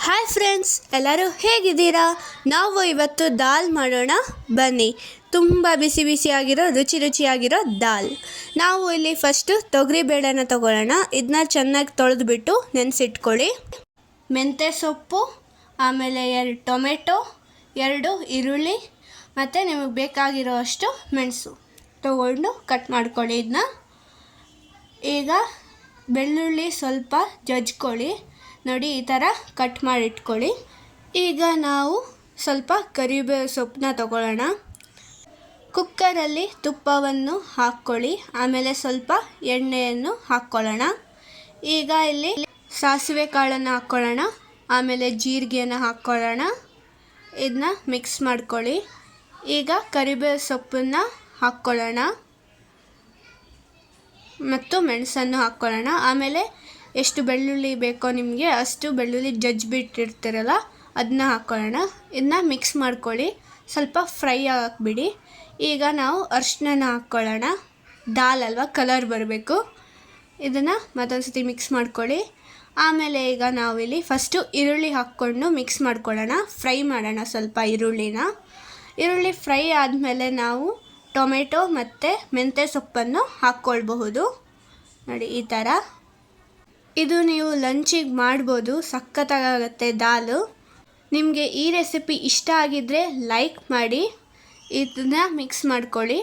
Hi friends, ಎಲ್ಲರೂ ಹೇಗಿದ್ದೀರಾ? ನಾವು ಇವತ್ತು ದಾಲ್ ಮಾಡೋಣ ಬನ್ನಿ. ತುಂಬ ಬಿಸಿ ಬಿಸಿಯಾಗಿರೋ ರುಚಿಯಾಗಿರೋ ದಾಲ್. ನಾವು ಇಲ್ಲಿ ಫಸ್ಟು ತೊಗರಿಬೇಳೆನ ತಗೊಳ್ಳೋಣ. ಇದನ್ನ ಚೆನ್ನಾಗಿ ತೊಳೆದ್ಬಿಟ್ಟು ನೆನೆಸಿಟ್ಕೊಳ್ಳಿ. ಮೆಂತ್ಯ ಸೊಪ್ಪು, ಆಮೇಲೆ 2 ಟೊಮೆಟೊ, 2 ಈರುಳ್ಳಿ ಮತ್ತು ನಿಮಗೆ ಬೇಕಾಗಿರೋ ಅಷ್ಟು ಮೆಣಸು ತಗೊಂಡು ಕಟ್ ಮಾಡ್ಕೊಳ್ಳಿ. ಇದನ್ನ ಈಗ ಬೆಳ್ಳುಳ್ಳಿ ಸ್ವಲ್ಪ ಜಜ್ಕೊಳ್ಳಿ. ನೋಡಿ, ಈ ಥರ ಕಟ್ ಮಾಡಿಟ್ಕೊಳ್ಳಿ. ಈಗ ನಾವು ಸ್ವಲ್ಪ ಕರಿಬೇವು ಸೊಪ್ಪನ್ನ ತಗೊಳ್ಳೋಣ. ಕುಕ್ಕರಲ್ಲಿ ತುಪ್ಪವನ್ನು ಹಾಕ್ಕೊಳ್ಳಿ. ಆಮೇಲೆ ಸ್ವಲ್ಪ ಎಣ್ಣೆಯನ್ನು ಹಾಕ್ಕೊಳ್ಳೋಣ. ಈಗ ಇಲ್ಲಿ ಸಾಸಿವೆ ಕಾಳನ್ನು ಹಾಕ್ಕೊಳ್ಳೋಣ. ಆಮೇಲೆ ಜೀರಿಗೆಯನ್ನು ಹಾಕ್ಕೊಳ್ಳೋಣ. ಇದನ್ನ ಮಿಕ್ಸ್ ಮಾಡ್ಕೊಳ್ಳಿ. ಈಗ ಕರಿಬೇವು ಸೊಪ್ಪನ್ನು ಹಾಕ್ಕೊಳ್ಳೋಣ ಮತ್ತು ಮೆಣಸನ್ನು ಹಾಕ್ಕೊಳ್ಳೋಣ. ಆಮೇಲೆ ಎಷ್ಟು ಬೆಳ್ಳುಳ್ಳಿ ಬೇಕೋ ನಿಮಗೆ ಅಷ್ಟು ಬೆಳ್ಳುಳ್ಳಿ ಜಜ್ಜಿಬಿಟ್ಟಿರ್ತೀರಲ್ಲ ಅದನ್ನ ಹಾಕ್ಕೊಳ್ಳೋಣ. ಇದನ್ನ ಮಿಕ್ಸ್ ಮಾಡ್ಕೊಳ್ಳಿ. ಸ್ವಲ್ಪ ಫ್ರೈ ಹಾಕ್ಬಿಡಿ. ಈಗ ನಾವು ಅರಿಶಿನ ಹಾಕ್ಕೊಳ್ಳೋಣ. ದಾಲ್ ಅಲ್ವಾ, ಕಲರ್ ಬರಬೇಕು. ಇದನ್ನು ಮತ್ತೊಂದು ಸತಿ ಮಿಕ್ಸ್ ಮಾಡ್ಕೊಳ್ಳಿ. ಆಮೇಲೆ ಈಗ ನಾವಿಲ್ಲಿ ಫಸ್ಟು ಈರುಳ್ಳಿ ಹಾಕ್ಕೊಂಡು ಮಿಕ್ಸ್ ಮಾಡ್ಕೊಳ್ಳೋಣ. ಫ್ರೈ ಮಾಡೋಣ ಸ್ವಲ್ಪ ಈರುಳ್ಳಿ ಫ್ರೈ ಆದಮೇಲೆ ನಾವು ಟೊಮೆಟೊ ಮತ್ತು ಮೆಂತ್ಯ ಸೊಪ್ಪನ್ನು ಹಾಕ್ಕೊಳ್ಬಹುದು. ನೋಡಿ, ಈ ಥರ. ಇದು ನೀವು ಲಂಚಿಗೆ ಮಾಡ್ಬೋದು, ಸಖತ್ತಾಗುತ್ತೆ ದಾಲು. ನಿಮಗೆ ಈ ರೆಸಿಪಿ ಇಷ್ಟ ಆಗಿದ್ದರೆ ಲೈಕ್ ಮಾಡಿ. ಇದನ್ನ ಮಿಕ್ಸ್ ಮಾಡ್ಕೊಳ್ಳಿ.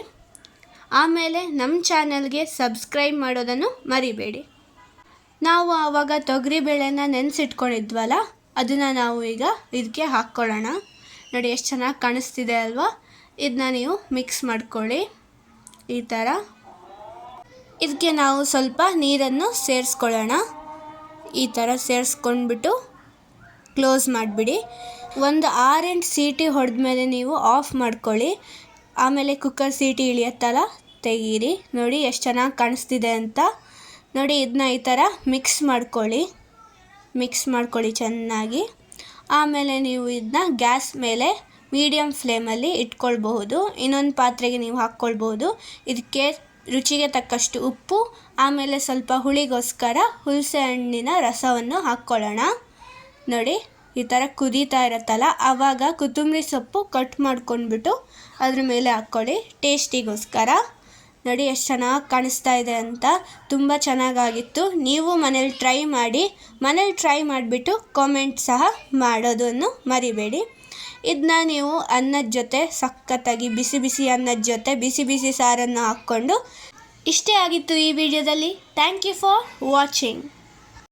ಆಮೇಲೆ ನಮ್ಮ ಚಾನಲ್ಗೆ ಸಬ್ಸ್ಕ್ರೈಬ್ ಮಾಡೋದನ್ನು ಮರಿಬೇಡಿ. ನಾವು ಆವಾಗ ತೊಗರಿಬೇಳೆನ ನೆನೆಸಿಟ್ಕೊಂಡಿದ್ವಲ್ಲ, ಅದನ್ನು ನಾವು ಈಗ ಇದಕ್ಕೆ ಹಾಕ್ಕೊಳ್ಳೋಣ. ನೋಡಿ, ಎಷ್ಟು ಚೆನ್ನಾಗಿ ಕಾಣಿಸ್ತಿದೆ ಅಲ್ವಾ? ಇದನ್ನ ನೀವು ಮಿಕ್ಸ್ ಮಾಡ್ಕೊಳ್ಳಿ ಈ ಥರ. ಇದಕ್ಕೆ ನಾವು ಸ್ವಲ್ಪ ನೀರನ್ನು ಸೇರಿಸ್ಕೊಳ್ಳೋಣ. ಈ ಥರ ಸೇರಿಸ್ಕೊಂಡ್ಬಿಟ್ಟು ಕ್ಲೋಸ್ ಮಾಡಿಬಿಡಿ. ಒಂದು 6-8 ಸೀಟಿ ಹೊಡೆದ್ಮೇಲೆ ನೀವು ಆಫ್ ಮಾಡ್ಕೊಳ್ಳಿ. ಆಮೇಲೆ ಕುಕ್ಕರ್ ಸೀಟಿ ಇಳಿಯತ್ತಲ್ಲ, ತೆಗೀರಿ. ನೋಡಿ ಎಷ್ಟು ಚೆನ್ನಾಗಿ ಕಾಣಿಸ್ತಿದೆ ಅಂತ. ನೋಡಿ, ಇದನ್ನ ಈ ಥರ ಮಿಕ್ಸ್ ಮಾಡ್ಕೊಳ್ಳಿ ಚೆನ್ನಾಗಿ. ಆಮೇಲೆ ನೀವು ಇದನ್ನ ಗ್ಯಾಸ್ ಮೇಲೆ ಮೀಡಿಯಮ್ ಫ್ಲೇಮಲ್ಲಿ ಇಟ್ಕೊಳ್ಬಹುದು. ಇನ್ನೊಂದು ಪಾತ್ರೆಗೆ ನೀವು ಹಾಕ್ಕೊಳ್ಬೋದು. ಇದಕ್ಕೆ ರುಚಿಗೆ ತಕ್ಕಷ್ಟು ಉಪ್ಪು, ಆಮೇಲೆ ಸ್ವಲ್ಪ ಹುಳಿಗೋಸ್ಕರ ಹುಣಸೆ ಹಣ್ಣಿನ ರಸವನ್ನು ಹಾಕ್ಕೊಳ್ಳೋಣ. ನೋಡಿ, ಈ ಥರ ಕುದೀತಾ ಇರುತ್ತಲ್ಲ, ಆವಾಗ ಕೊತ್ತಂಬರಿ ಸೊಪ್ಪು ಕಟ್ ಮಾಡ್ಕೊಂಡ್ಬಿಟ್ಟು ಅದ್ರ ಮೇಲೆ ಹಾಕ್ಕೊಳ್ಳಿ ಟೇಸ್ಟಿಗೋಸ್ಕರ. ನೋಡಿ ಎಷ್ಟು ಚೆನ್ನಾಗಿ ಕಾಣಿಸ್ತಾ ಇದೆ ಅಂತ. ತುಂಬ ಚೆನ್ನಾಗಾಗಿತ್ತು. ನೀವು ಮನೇಲಿ ಟ್ರೈ ಮಾಡಿಬಿಟ್ಟು ಕಾಮೆಂಟ್ ಸಹ ಮಾಡೋದನ್ನು ಮರಿಬೇಡಿ. ಇದನ್ನ ನೀವು ಅನ್ನದ ಜೊತೆ ಸಖತ್ತಾಗಿ ಬಿಸಿ ಅನ್ನದ ಜೊತೆ ಬಿಸಿ ಸಾರನ್ನು ಹಾಕ್ಕೊಂಡು. ಇಷ್ಟೇ ಆಗಿತ್ತು ಈ ವಿಡಿಯೋದಲ್ಲಿ. Thank you for watching.